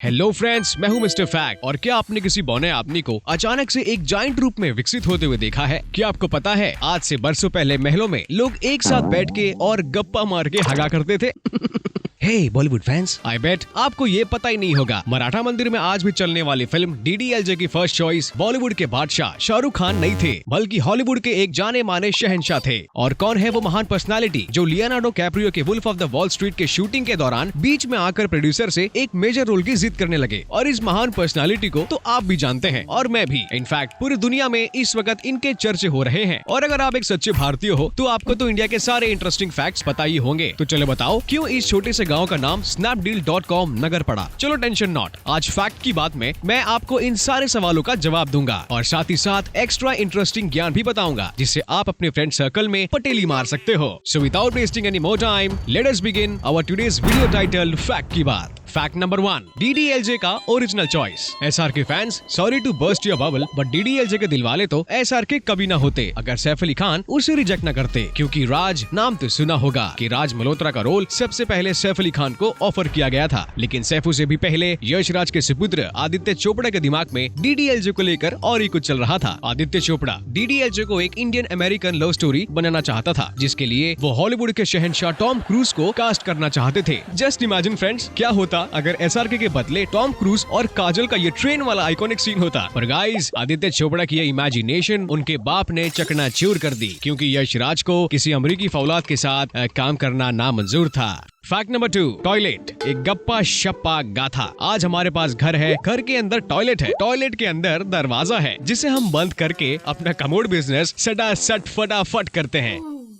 Hello friends, मैं हूं mister fact. और क्या आपने किसी बौने आदमी को अचानक से एक जायंट रूप में विकसित होते हुए देखा है? क्या आपको पता है आज से बरसों पहले महलों में लोग एक साथ बैठ के और गप्पा मार के हगा करते थे? हे बॉलीवुड फैंस, आई बेट आपको ये पता ही नहीं होगा, मराठा मंदिर में आज भी चलने वाली फिल्म डीडीएलजे की फर्स्ट चॉइस बॉलीवुड के बादशाह शाहरुख खान नहीं थे, बल्कि हॉलीवुड के एक जाने माने शहंशाह थे। और कौन है वो महान पर्सनालिटी जो लियोनार्डो कैप्रियो के Wolf of the Wall Street के शूटिंग के दौरान बीच में आकर प्रोड्यूसर से एक मेजर रोल की जिद करने लगे? और इस महान पर्सनालिटी को तो आप भी जानते हैं और मैं भी। इनफैक्ट पूरी दुनिया में इस वक्त इनके चर्चे हो रहे हैं। और अगर आप एक सच्चे भारतीय हो तो आपको तो इंडिया के सारे इंटरेस्टिंग फैक्ट्स पता ही होंगे। तो चलो बताओ, क्यों इस छोटे से गाँव का नाम snapdeal.com नगर पड़ा? चलो टेंशन नॉट, आज फैक्ट की बात में मैं आपको इन सारे सवालों का जवाब दूंगा और साथ ही साथ एक्स्ट्रा इंटरेस्टिंग ज्ञान भी बताऊंगा, जिससे आप अपने फ्रेंड सर्कल में पटेली मार सकते हो। So without wasting any more time, let us begin our today's video titled fact की बात। फैक्ट नंबर 1, डीडीएलजे का original choice. SRK fans, sorry to burst your bubble, but DDLJ के दिलवाले तो एसआरके कभी ना होते अगर सैफ अली खान उसे रिजेक्ट न करते। क्योंकि राज नाम तो सुना होगा कि राज मल्होत्रा का रोल सबसे पहले सैफ अली खान को ऑफर किया गया था, लेकिन सैफू से भी पहले यश राज के सुपुत्र आदित्य चोपड़ा के दिमाग में डीडीएलजे को लेकर और ही कुछ चल रहा था। आदित्य चोपड़ा डीडीएलजे को एक इंडियन अमेरिकन लव स्टोरी बनाना चाहता था, जिसके लिए वो हॉलीवुड के शहंशाह टॉम क्रूज को कास्ट करना चाहते थे। जस्ट इमेजिन फ्रेंड्स, क्या होता अगर एसआरके के बदले टॉम क्रूज और काजल का ये ट्रेन वाला आइकॉनिक सीन होता। पर गाइस, आदित्य चोपड़ा की ये इमेजिनेशन उनके बाप ने चकनाचूर कर दी, क्योंकि यश राज को किसी अमेरिकी फौलाद के साथ काम करना नामंजूर था। फैक्ट नंबर 2, टॉयलेट एक गप्पा शप्पा गाथा। आज हमारे पास घर है, घर के अंदर टॉयलेट है, टॉयलेट के अंदर दरवाजा है, जिसे हम बंद करके अपना कमोड बिजनेस सटासट फटाफट करते हैं।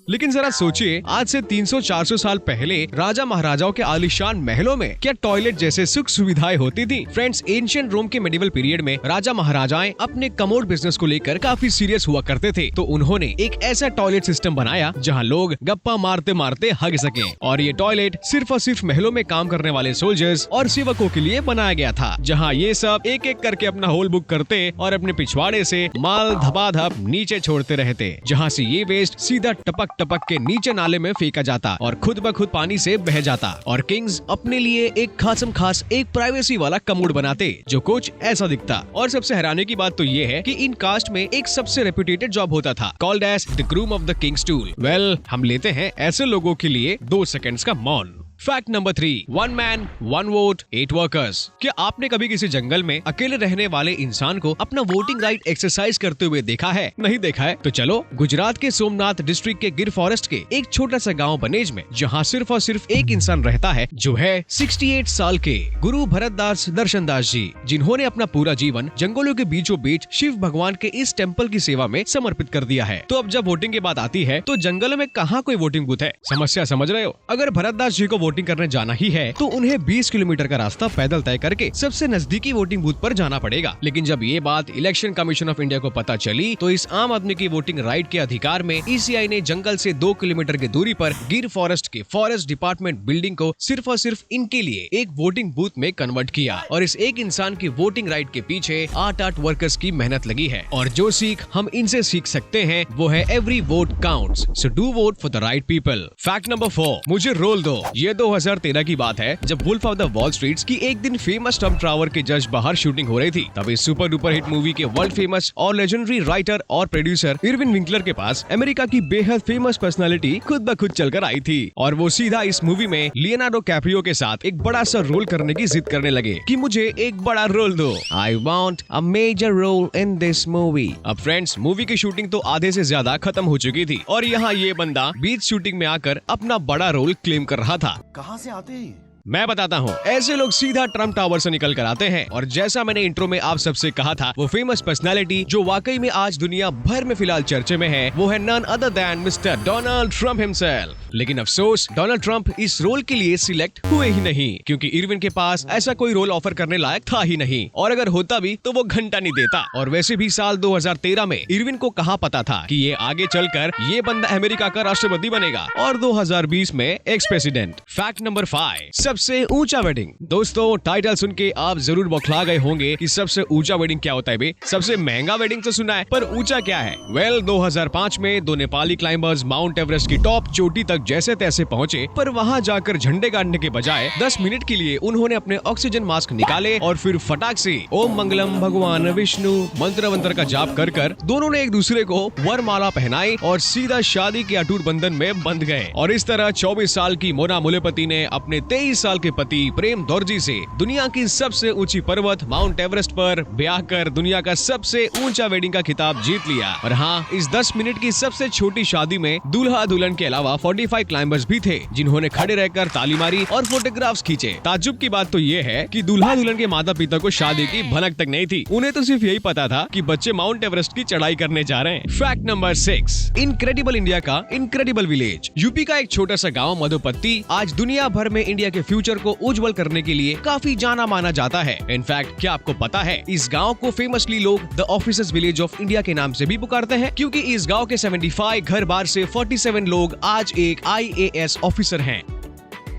लेकिन जरा सोचिए, आज से 300-400 साल पहले राजा महाराजाओं के आलीशान महलों में क्या टॉयलेट जैसे सुख सुविधाएं होती थी? फ्रेंड्स, एंशिएंट रोम के मेडिवल पीरियड में राजा महाराजाएं अपने कमोड बिजनेस को लेकर काफी सीरियस हुआ करते थे, तो उन्होंने एक ऐसा टॉयलेट सिस्टम बनाया जहां लोग गप्पा मारते मारते हग सके। और ये टॉयलेट सिर्फ और सिर्फ महलों में काम करने वाले सोल्जर्स और सेवकों के लिए बनाया गया था, जहाँ ये सब एक एक करके अपना होल बुक करते और अपने पिछवाड़े से माल धपाधप नीचे छोड़ते रहते, जहाँ से ये वेस्ट सीधा टपक टपक के नीचे नाले में फेंका जाता और खुद ब खुद पानी से बह जाता। और किंग्स अपने लिए एक खास एक प्राइवेसी वाला कमोड बनाते जो कुछ ऐसा दिखता। और सबसे हैरानी की बात तो ये है कि इन कास्ट में एक सबसे रेप्यूटेड जॉब होता था, called as the groom of the king's tool. Well, हम लेते हैं ऐसे लोगों के लिए 2 सेकंड्स का मौन। Fact number 3, 1 man 1 vote 8 workers. क्या आपने कभी किसी जंगल में अकेले रहने वाले इंसान को अपना वोटिंग राइट एक्सरसाइज करते हुए देखा है? नहीं देखा है तो चलो गुजरात के सोमनाथ डिस्ट्रिक्ट के गिर फॉरेस्ट के एक छोटा सा गांव बनेज में, जहां सिर्फ और सिर्फ एक इंसान रहता है, जो है 68 साल के गुरु भरतदास दर्शनदास जी, जिन्होंने अपना पूरा जीवन जंगलों के बीचों बीच शिव भगवान के इस टेम्पल की सेवा में समर्पित कर दिया है। तो अब जब वोटिंग की बात आती है तो जंगलों में कहाँ कोई वोटिंग बूथ है? समस्या समझ रहे हो? अगर भरतदास जी को वोटिंग करने जाना ही है तो उन्हें 20 किलोमीटर का रास्ता पैदल तय करके सबसे नजदीकी वोटिंग बूथ पर जाना पड़ेगा। लेकिन जब ये बात इलेक्शन कमीशन ऑफ इंडिया को पता चली तो इस आम आदमी की वोटिंग राइट के अधिकार में ईसीआई ने जंगल से 2 किलोमीटर की दूरी पर गिर फॉरेस्ट के फॉरेस्ट डिपार्टमेंट बिल्डिंग को सिर्फ और सिर्फ इनके लिए एक वोटिंग बूथ में कन्वर्ट किया। और इस एक इंसान की वोटिंग राइट के पीछे 8 वर्कर्स की मेहनत लगी है। और जो सीख हम इनसे सीख सकते हैं वो है every vote counts, so do vote for the right people. Fact number 4, मुझे रोल दो। ये 2013 की बात है, जब Wolf of the Wall Street की एक दिन फेमस ट्रम्प टावर के जस्ट बाहर शूटिंग हो रही थी। तब इस सुपर डुपर हिट मूवी के वर्ल्ड फेमस और लेजेंडरी राइटर और प्रोड्यूसर इरविन विंकलर के पास अमेरिका की बेहद फेमस पर्सनालिटी खुद ब खुद चलकर आई थी। और वो सीधा इस मूवी में लियोनार्डो कैप्रियो के साथ एक बड़ा सा रोल करने की जिद करने लगे कि मुझे एक बड़ा रोल दो, I want a major role in this movie. अब फ्रेंड्स, मूवी की शूटिंग तो आधे से ज्यादा खत्म हो चुकी थी और यहाँ ये बंदा बीच शूटिंग में आकर अपना बड़ा रोल क्लेम कर रहा था। कहाँ से आते हैं? मैं बताता हूँ, ऐसे लोग सीधा ट्रम्प टावर से निकल कर आते हैं। और जैसा मैंने इंट्रो में आप सबसे कहा था, वो फेमस पर्सनालिटी जो वाकई में आज दुनिया भर में फिलहाल चर्चे में है, वो है none other than mister Donald Trump himself. लेकिन अफसोस, डोनाल्ड ट्रम्प इस रोल के लिए सिलेक्ट हुए ही नहीं, क्योंकि इरविन के पास ऐसा कोई रोल ऑफर करने लायक था ही नहीं। और अगर होता भी तो वो घंटा नहीं देता। और वैसे भी साल 2013 में इरविन को कहाँ पता था कि ये आगे चलकर ये बंदा अमेरिका का राष्ट्रपति बनेगा और 2020 में एक्स प्रेसिडेंट। फैक्ट नंबर 5, सबसे ऊंचा वेडिंग। दोस्तों टाइटल सुन के आप जरूर बौखला गए होंगे कि सबसे ऊंचा वेडिंग क्या होता है बे? सबसे महंगा वेडिंग तो सुना है, पर ऊंचा क्या है? वेल 2005 में दो नेपाली क्लाइंबर्स माउंट एवरेस्ट की टॉप चोटी तक जैसे तैसे पहुंचे, पर वहां जाकर झंडे गाड़ने के बजाय 10 मिनट के लिए उन्होंने अपने ऑक्सीजन मास्क निकाले और फिर फटाक से ओम मंगलम भगवान विष्णु मंत्र का जाप कर दोनों ने एक दूसरे को वरमाला पहनाई और सीधा शादी के अटूट बंधन में बंध गए। और इस तरह 24 साल की मोना मुलेपति ने अपने 23 साल के पति प्रेम दौरजी से दुनिया की सबसे ऊंची पर्वत माउंट एवरेस्ट पर ब्याह कर दुनिया का सबसे ऊंचा वेडिंग का खिताब जीत लिया। और हाँ, इस 10 मिनट की सबसे छोटी शादी में दूल्हा दुल्हन के अलावा 45 क्लाइंबर्स भी थे, जिन्होंने खड़े रहकर ताली मारी और फोटोग्राफ्स खींचे। ताज्जुब की बात तो ये है कि दूल्हा दुल्हन के माता पिता को शादी की भनक तक नहीं थी। उन्हें तो सिर्फ यही पता था कि बच्चे माउंट एवरेस्ट की चढ़ाई करने जा रहे हैं। फैक्ट नंबर 6, इनक्रेडिबल इंडिया का इनक्रेडिबल विलेज। यूपी का एक छोटा सा गांव मधुपत्ती आज दुनिया भर में इंडिया के फ्यूचर को उज्जवल करने के लिए काफी जाना माना जाता है। इनफैक्ट क्या आपको पता है, इस गांव को फेमसली लोग the officers village of India के नाम से भी पुकारते हैं, क्योंकि इस गांव के 75 घर बार से 47 लोग आज एक IAS ऑफिसर हैं।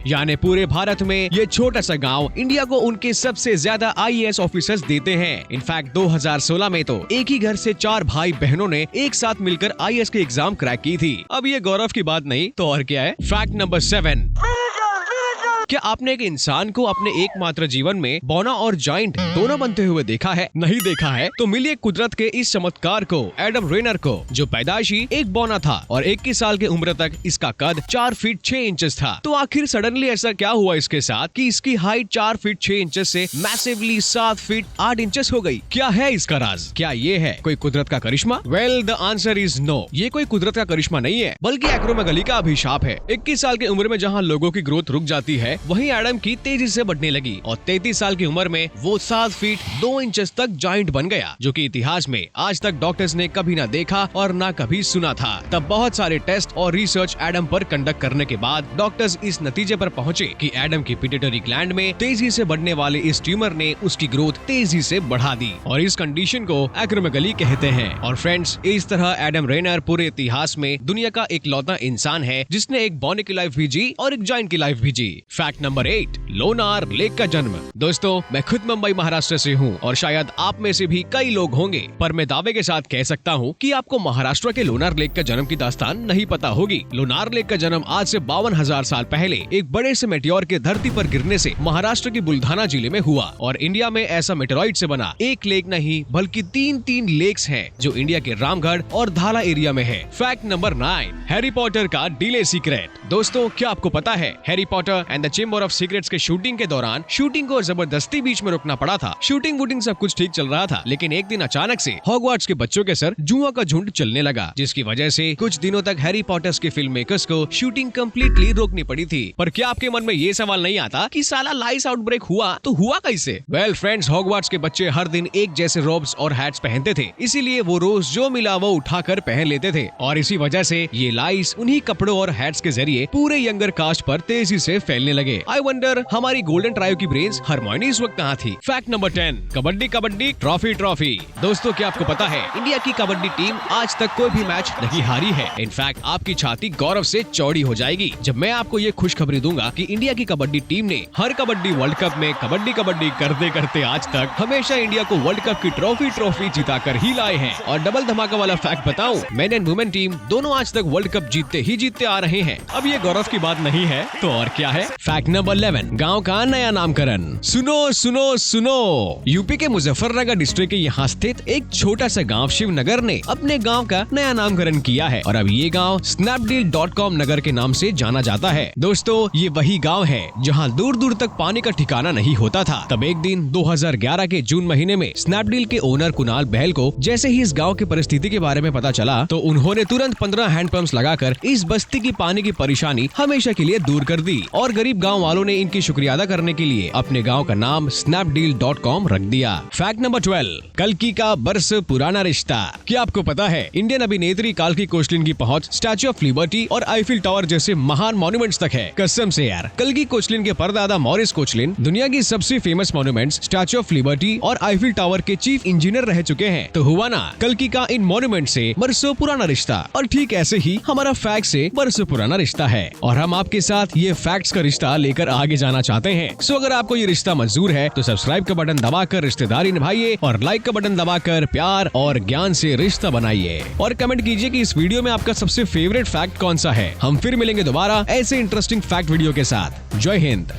यानी पूरे भारत में ये छोटा सा गांव इंडिया को उनके सबसे ज्यादा IAS ऑफिसर्स देते हैं। इनफैक्ट 2016 में तो एक ही घर से 4 भाई बहनों ने एक साथ मिलकर IAS की एग्जाम क्रैक की थी। अब ये गौरव की बात नहीं तो और क्या है। फैक्ट नंबर 7, क्या आपने एक इंसान को अपने एकमात्र जीवन में बौना और जॉइंट दोनों बनते हुए देखा है? नहीं देखा है तो मिलिए कुदरत के इस चमत्कार को, एडम रेनर को, जो पैदाइशी एक बौना था और 21 साल की उम्र तक इसका कद 4 फीट 6 इंचेस था। तो आखिर सडनली ऐसा क्या हुआ इसके साथ कि इसकी हाइट 4 फीट 6 इंचेस से मैसिवली 7 फीट 8 इंचेस हो गई? क्या है इसका राज? क्या ये है कोई कुदरत का करिश्मा? Well the answer is no, ये कोई कुदरत का करिश्मा नहीं है, बल्कि एक्रोमेगाली का अभिशाप है। 21 साल की उम्र में जहाँ लोगों की ग्रोथ रुक जाती है, वहीं एडम की तेजी से बढ़ने लगी और 33 साल की उम्र में वो 7 फीट 2 इंचेस तक जॉइंट बन गया, जो कि इतिहास में आज तक डॉक्टर्स ने कभी ना देखा और ना कभी सुना था। तब बहुत सारे टेस्ट और रिसर्च एडम पर कंडक्ट करने के बाद डॉक्टर्स इस नतीजे पर पहुंचे कि एडम की पिट्यूटरी ग्लैंड में तेजी से बढ़ने वाले इस ट्यूमर ने उसकी ग्रोथ तेजी से बढ़ा दी और इस कंडीशन को एक्रोमेगाली कहते हैं। और फ्रेंड्स, इस तरह एडम रेनर पूरे इतिहास में दुनिया का इकलौता इंसान है जिसने एक बौने की लाइफ भी जी और एक जॉइंट की लाइफ भी जी। फैक्ट नंबर 8, लोनार लेक का जन्म। दोस्तों, मैं खुद मुंबई महाराष्ट्र से हूँ और शायद आप में से भी कई लोग होंगे, पर मैं दावे के साथ कह सकता हूँ कि आपको महाराष्ट्र के लोनार लेक का जन्म की दास्तान नहीं पता होगी। लोनार लेक का जन्म आज से 52,000 साल पहले एक बड़े से मेटियोर के धरती पर गिरने से महाराष्ट्र की बुल्धाना जिले में हुआ और इंडिया में ऐसा मेटेरॉइड से बना एक लेक नहीं बल्कि 3 लेक्स हैं जो इंडिया के रामगढ़ और धाला एरिया में है। फैक्ट नंबर 9, हैरी पॉटर का डिले सीक्रेट। दोस्तों, क्या आपको पता है Harry Potter and the chamber of secrets के शूटिंग के दौरान शूटिंग को जबरदस्ती बीच में रोकना पड़ा था। शूटिंग वूटिंग सब कुछ ठीक चल रहा था, लेकिन एक दिन अचानक से हॉगवार्ट्स के बच्चों के सर जुआ का झुंड चलने लगा, जिसकी वजह से कुछ दिनों तक हैरी पॉटर्स के फिल्म मेकर्स को शूटिंग कम्प्लीटली रोकनी पड़ी थी। पर क्या आपके मन में ये सवाल नहीं आता कि साला लाइस आउटब्रेक हुआ तो हुआ कैसे? वेल फ्रेंड्स, हॉगवार्ट्स के बच्चे हर दिन एक जैसे रोब्स और हैट्स पहनते थे, इसीलिए वो रोज जो मिला वो उठाकर पहन लेते थे और इसी वजह से ये लाइस उन्हीं कपड़ों और हैट्स के जरिए पूरे यंगर कास्ट पर तेजी से फैलने लगे। आई वंडर हमारी गोल्डन ट्रायो की ब्रेन्स हरमोनी इस वक्त कहाँ थी? Fact number 10, kabaddi kabaddi trophy. दोस्तों, क्या आपको पता है इंडिया की कबड्डी टीम आज तक कोई भी मैच नहीं हारी है। इनफैक्ट आपकी छाती गौरव से चौड़ी हो जाएगी जब मैं आपको ये खुशखबरी दूंगा कि इंडिया की कबड्डी टीम ने हर कबड्डी वर्ल्ड कप में कबड्डी करते करते आज तक हमेशा इंडिया को वर्ल्ड कप की ट्रॉफी जिता कर ही लाए हैं। और डबल धमाका वाला फैक्ट बताऊं, मेन एंड वुमेन टीम दोनों आज तक वर्ल्ड कप जीतते आ रहे हैं। अब ये गौरव की बात नहीं है तो और क्या है? फैक्ट नंबर 11, गाँव का नया नामकरण। सुनो, यूपी के मुजफ्फरनगर डिस्ट्रिक्ट के यहाँ स्थित एक छोटा सा गांव शिवनगर ने अपने गांव का नया नामकरण किया है और अब ये गांव snapdeal.com नगर के नाम से जाना जाता है। दोस्तों, ये वही गांव है जहां दूर दूर तक पानी का ठिकाना नहीं होता था। तब एक दिन 2011 के जून महीने में स्नैपडील के ओनर कुणाल बहल को जैसे ही इस गाँव की परिस्थिति के बारे में पता चला तो उन्होंने तुरंत 15 हैंडपंप्स लगाकर इस बस्ती की पानी की परेशानी हमेशा के लिए दूर कर दी और गरीब गाँव वालों ने इनकी शुक्रिया अदा करने के लिए अपने गांव का नाम snapdeal.com रख दिया। फैक्ट नंबर 12, कल्कि का बरस पुराना रिश्ता। क्या आपको पता है इंडियन अभिनेत्री कल्कि कोचलिन की पहुंच स्टैच्यू ऑफ लिबर्टी और आईफिल टावर जैसे महान मॉन्यूमेंट्स तक है? कसम से यार, कल्कि कोचलिन के परदादा मॉरिस कोचलिन दुनिया की सबसे famous monuments statue of liberty और आईफिल टावर के चीफ इंजीनियर रह चुके हैं। तो हुआ ना कल्कि का इन मॉन्यूमेंट से बरसों पुराना रिश्ता। और ठीक ऐसे ही हमारा फैक्ट से बरसों पुराना रिश्ता है और हम आपके साथ ये फैक्ट्स का रिश्ता रिश्ता लेकर आगे जाना चाहते हैं। सो अगर आपको ये रिश्ता मंजूर है तो सब्सक्राइब का बटन दबाकर रिश्तेदारी निभाइए और लाइक का बटन दबाकर प्यार और ज्ञान से रिश्ता बनाइए। और कमेंट कीजिए कि इस वीडियो में आपका सबसे फेवरेट फैक्ट कौन सा है। हम फिर मिलेंगे दोबारा ऐसे इंटरेस्टिंग फैक्ट वीडियो के साथ। जय हिंद।